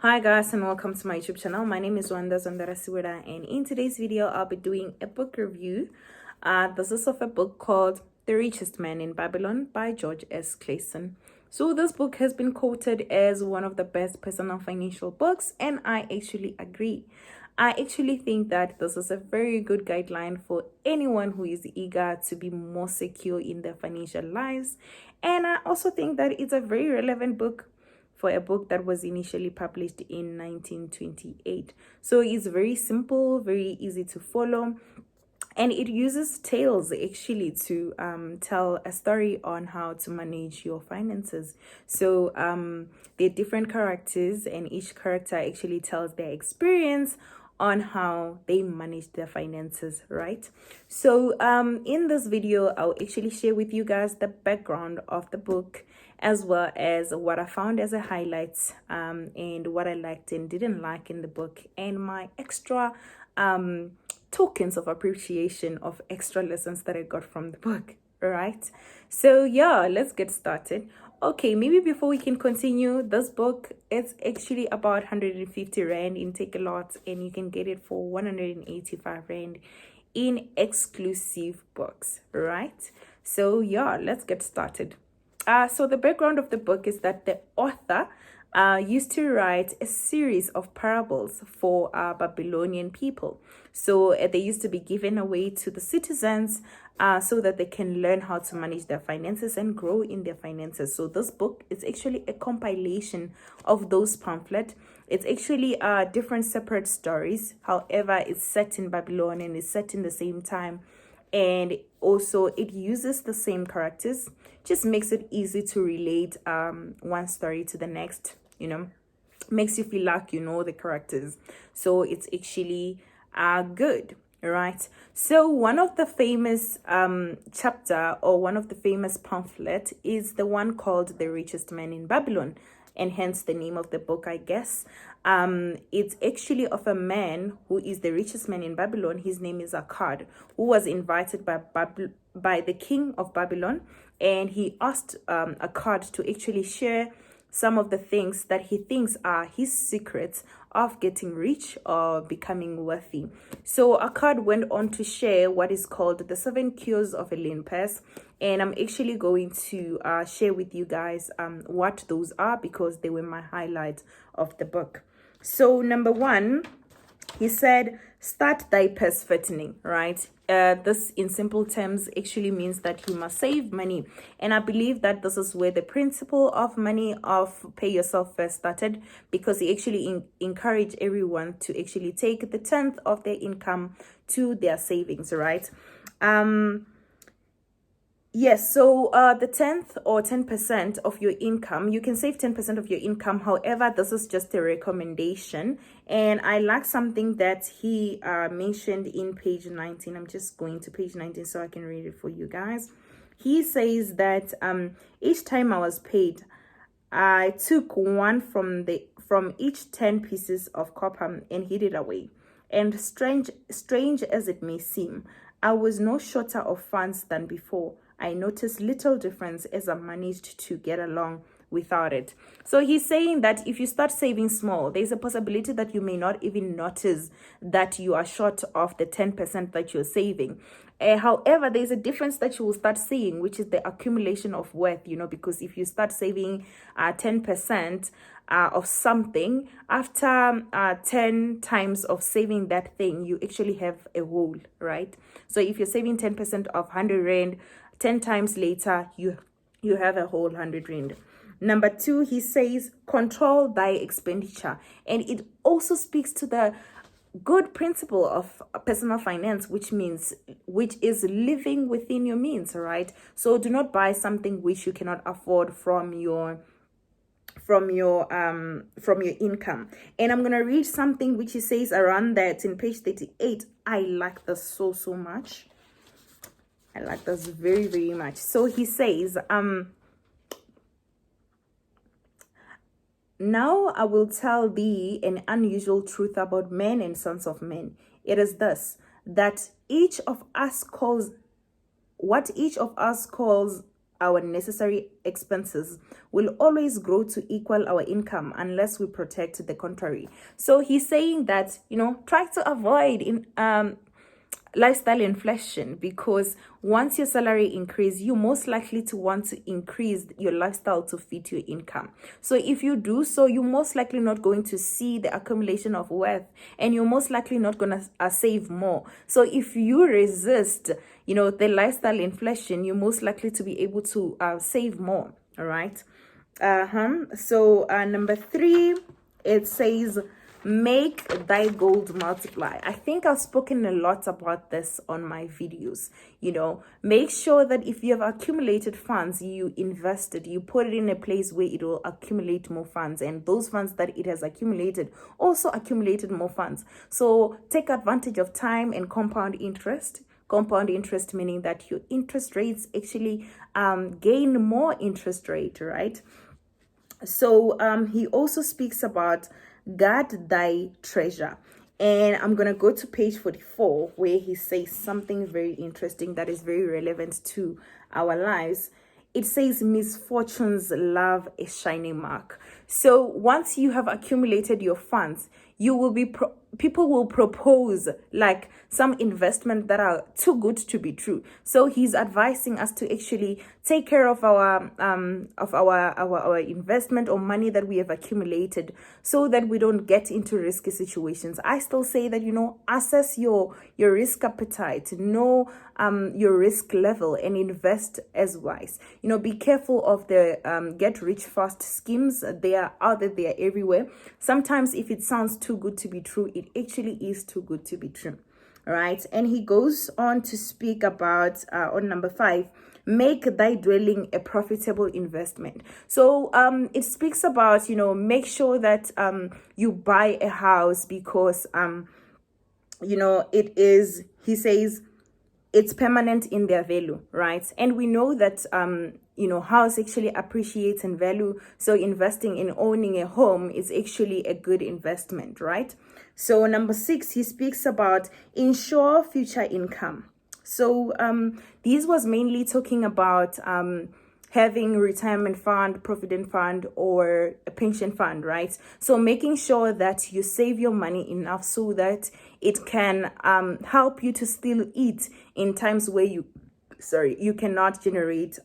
Hi guys, and welcome to my YouTube channel. My name is Wanda Zondarasiweda, and in today's video I'll be doing a book review. This is of a book called The Richest Man in Babylon by George S. Clason. So this book has been quoted as one of the best personal financial books, and I actually agree. I actually think that this is a very good guideline for anyone who is eager to be more secure in their financial lives. And I also think that it's a very relevant book for a book that was initially published in 1928. So it's very simple, very easy to follow, and it uses tales actually to tell a story on how to manage your finances. So there are different characters, and each character actually tells their experience on how they manage their finances, right? So in this video I'll actually share with you guys the background of the book, as well as what I found as a highlights, and what I liked and didn't like in the book, and my extra tokens of appreciation of extra lessons that I got from the book. Right, so yeah, let's get started. Okay, maybe before we can continue, this book is actually about 150 rand in Take-A-Lot, and you can get it for 185 rand in exclusive books, right? So yeah, let's get started. So the background of the book is that the author used to write a series of parables for Babylonian people. So they used to be given away to the citizens so that they can learn how to manage their finances and grow in their finances. So this book is actually a compilation of those pamphlets. It's actually different separate stories. However, it's set in Babylon and it's set in the same time. And also it uses the same characters, just makes it easy to relate one story to the next, makes you feel like you know the characters. So it's actually good, right? So one of the famous chapter, or one of the famous pamphlet, is the one called The Richest Man in Babylon, and hence the name of the book, I guess. It's actually of a man who is the richest man in Babylon. His name is Akkad, who was invited by the king of Babylon, and he asked Akkad to actually share some of the things that he thinks are his secrets of getting rich or becoming wealthy. So Akkad went on to share what is called the 7 cures of a lean purse, and I'm actually going to share with you guys what those are, because they were my highlight of the book. So number 1, he said, start thy purse fattening, right? This in simple terms actually means that you must save money. And I believe that this is where the principle of money of pay yourself first started, because he actually encouraged everyone to actually take the 10th of their income to their savings, right? Yes, so the 10th or 10% of your income, you can save 10% of your income. However, this is just a recommendation. And I like something that he mentioned in page 19. I'm just going to page 19 so I can read it for you guys. He says that each time I was paid, I took one from each 10 pieces of copper and hid it away. And strange as it may seem, I was no shorter of funds than before. I noticed little difference as I managed to get along without it. So he's saying that if you start saving small, there's a possibility that you may not even notice that you are short of the 10% that you're saving. However, there's a difference that you will start seeing, which is the accumulation of wealth, because if you start saving 10% of something, after 10 times of saving that thing, you actually have a whole, right? So if you're saving 10% of 100 rand, 10 times later, you have a whole 100 rand. Number 2, he says, control thy expenditure. And it also speaks to the good principle of personal finance, which is living within your means, right? So do not buy something which you cannot afford from your income. And I'm going to read something which he says around that in page 38. I like this so much. I like this very, very much. So he says, now I will tell thee an unusual truth about men and sons of men. It is this, that what each of us calls our necessary expenses will always grow to equal our income unless we protect the contrary. So he's saying that, try to avoid lifestyle inflation, because once your salary increase, you're most likely to want to increase your lifestyle to fit your income. So if you do so, you're most likely not going to see the accumulation of wealth, and you're most likely not going to save more. So if you resist the lifestyle inflation, you're most likely to be able to save more. All right. So number 3, it says, make thy gold multiply. I think I've spoken a lot about this on my videos. Make sure that if you have accumulated funds, you invest it, you put it in a place where it will accumulate more funds, and those funds that it has accumulated also accumulated more funds. So take advantage of time and compound interest. Compound interest meaning that your interest rates actually gain more interest rate, right? So he also speaks about guard thy treasure. And I'm going to go to page 44, where he says something very interesting that is very relevant to our lives. It says, misfortunes love a shining mark. So once you have accumulated your funds, you will be people will propose like some investment that are too good to be true. So he's advising us to actually take care of our investment or money that we have accumulated, so that we don't get into risky situations. I still say that, assess your risk appetite, know your risk level, and invest as wise. Be careful of the get rich fast schemes. They are out there, they are everywhere. Sometimes if it sounds too good to be true, it actually is too good to be true. All right. And he goes on to speak about on number 5, make thy dwelling a profitable investment. So it speaks about, make sure that you buy a house, because it is, he says, it's permanent in their value, right? And we know that house actually appreciates in value. So investing in owning a home is actually a good investment, right? So number 6, he speaks about ensure future income. So this was mainly talking about having retirement fund, provident fund, or a pension fund, right? So making sure that you save your money enough so that it can help you to still eat in times where you cannot generate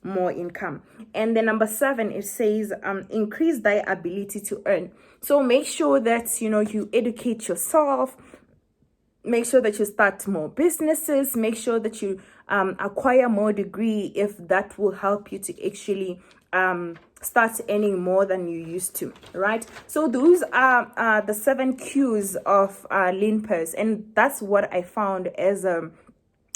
more income. And then number 7, it says increase thy ability to earn. So make sure that you educate yourself, make sure that you start more businesses, make sure that you acquire more degree, if that will help you to actually start earning more than you used to, right? So those are the 7 cues of lean purse, and that's what I found as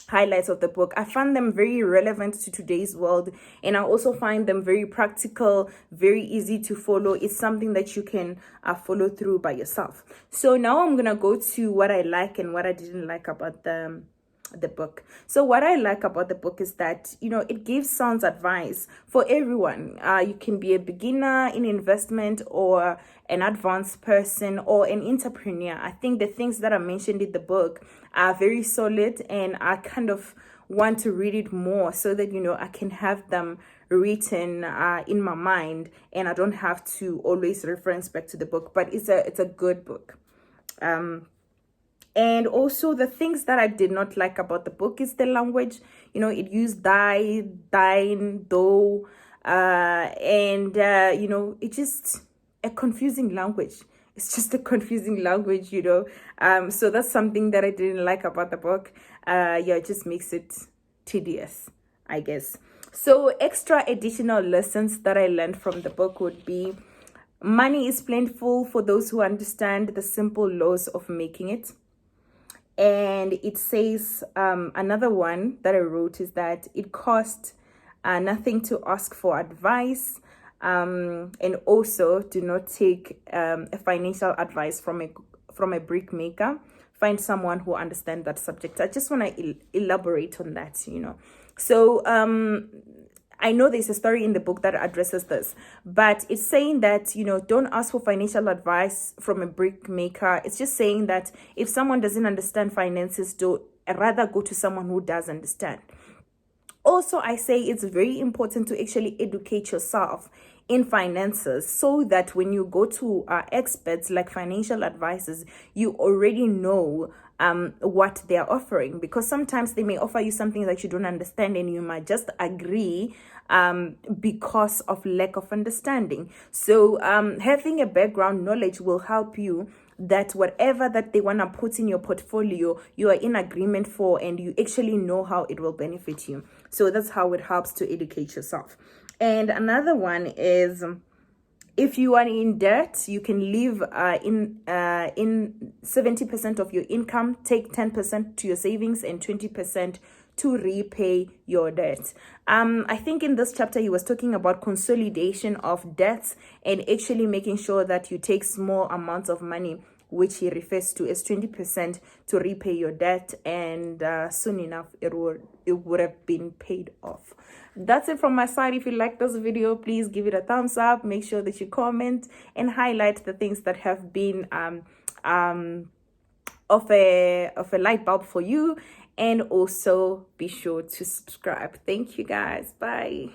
highlights of the book. I find them very relevant to today's world, and I also find them very practical, very easy to follow. It's something that you can follow through by yourself. So now I'm gonna go to what I like and what I didn't like about the book. So what I like about the book is that it gives sound advice for everyone. You can be a beginner in investment, or an advanced person, or an entrepreneur. I think the things that are mentioned in the book are very solid, and I kind of want to read it more so that I can have them written in my mind, and I don't have to always reference back to the book. But it's a good book. And also the things that I did not like about the book is the language. It used thy, thine, though, and it's just a confusing language. It's just a confusing language, so that's something that I didn't like about the book. It just makes it tedious, I guess. So extra additional lessons that I learned from the book would be: money is plentiful for those who understand the simple laws of making it. And it says, another one that I wrote is that it costs nothing to ask for advice. And also, do not take a financial advice from a brickmaker. Find someone who understands that subject. I just want to elaborate on that, So I know there's a story in the book that addresses this, but it's saying that, don't ask for financial advice from a brickmaker. It's just saying that if someone doesn't understand finances, rather go to someone who does understand. Also, I say it's very important to actually educate yourself in finances, so that when you go to experts like financial advisors, you already know what they're offering, because sometimes they may offer you something that you don't understand and you might just agree because of lack of understanding. So having a background knowledge will help you that whatever that they want to put in your portfolio, you are in agreement for, and you actually know how it will benefit you. So that's how it helps to educate yourself. And another one is, if you are in debt, you can live in 70% of your income, take 10% to your savings and 20% to repay your debt. I think in this chapter he was talking about consolidation of debts and actually making sure that you take small amounts of money, which he refers to as 20%, to repay your debt, and soon enough it would have been paid off. That's it from my side. If you like this video, please give it a thumbs up. Make sure that you comment and highlight the things that have been of a light bulb for you, and also be sure to subscribe. Thank you guys. Bye.